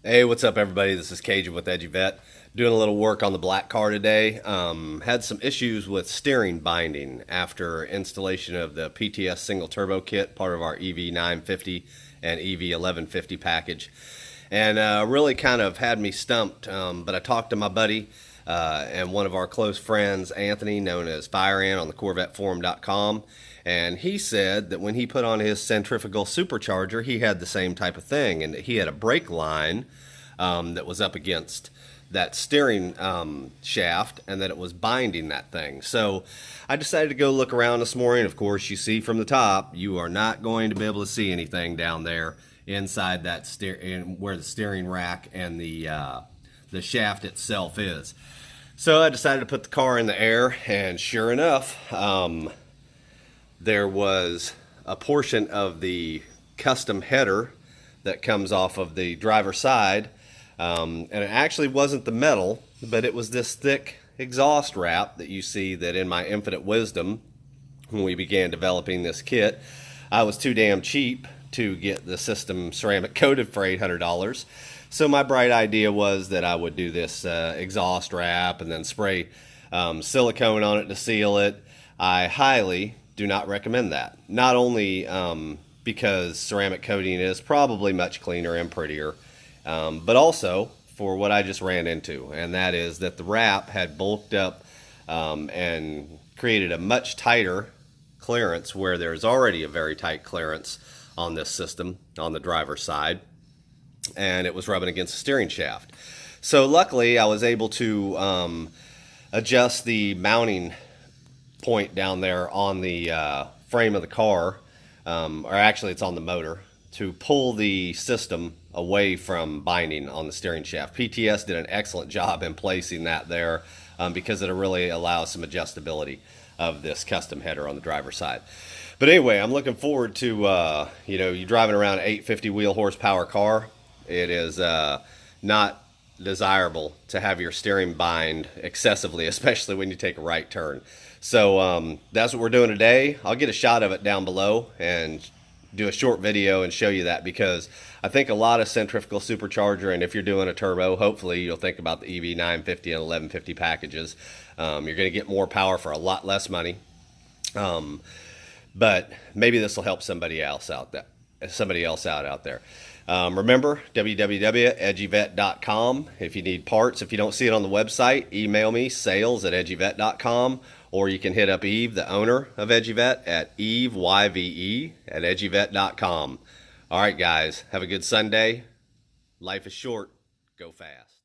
Hey, what's up, everybody? This is Cajun with Edgyvette. Doing a little work on the black car today. Had some issues with steering binding after installation of the PTS single turbo kit, part of our EV 950 and EV 1150 package. And really kind of had me stumped. But I talked to my buddy and one of our close friends, Anthony, known as FireAnt on the CorvetteForum.com. And he said that when he put on his centrifugal supercharger, he had the same type of thing, and that he had a brake line that was up against that steering shaft, and that it was binding that thing. So I decided to go look around this morning. Of course, you see from the top, you are not going to be able to see anything down there inside that where the steering rack and the shaft itself is. So I decided to put the car in the air, and sure enough, there was a portion of the custom header that comes off of the driver's side, and it actually wasn't the metal, but it was this thick exhaust wrap that you see that in my infinite wisdom, when we began developing this kit, I was too damn cheap to get the system ceramic coated for $800. So my bright idea was that I would do this exhaust wrap and then spray silicone on it to seal it. I highly do not recommend that. Not only because ceramic coating is probably much cleaner and prettier, but also for what I just ran into, and that is that the wrap had bulked up and created a much tighter clearance where there's already a very tight clearance on this system on the driver's side, and it was rubbing against the steering shaft. So luckily I was able to adjust the mounting point down there on the frame of the car, or actually it's on the motor, to pull the system away from binding on the steering shaft. PTS did an excellent job in placing that there because it really allows some adjustability of this custom header on the driver's side. But anyway, I'm looking forward to, you're driving around an 850 wheel horsepower car. It is not desirable to have your steering bind excessively, especially when you take a right turn. So that's what we're doing today. I'll get a shot of it down below and do a short video and show you that, because I think a lot of centrifugal supercharger, and if you're doing a turbo, hopefully you'll think about the EV 950 and 1150 packages. You're going to get more power for a lot less money. But maybe this will help somebody else out there. Remember, www.edgyvette.com. If you need parts, if you don't see it on the website, email me, sales@edgyvette.com, or you can hit up Eve, the owner of Edgyvette, at Eve, YVE, at edgyvette.com. All right, guys, have a good Sunday. Life is short. Go fast.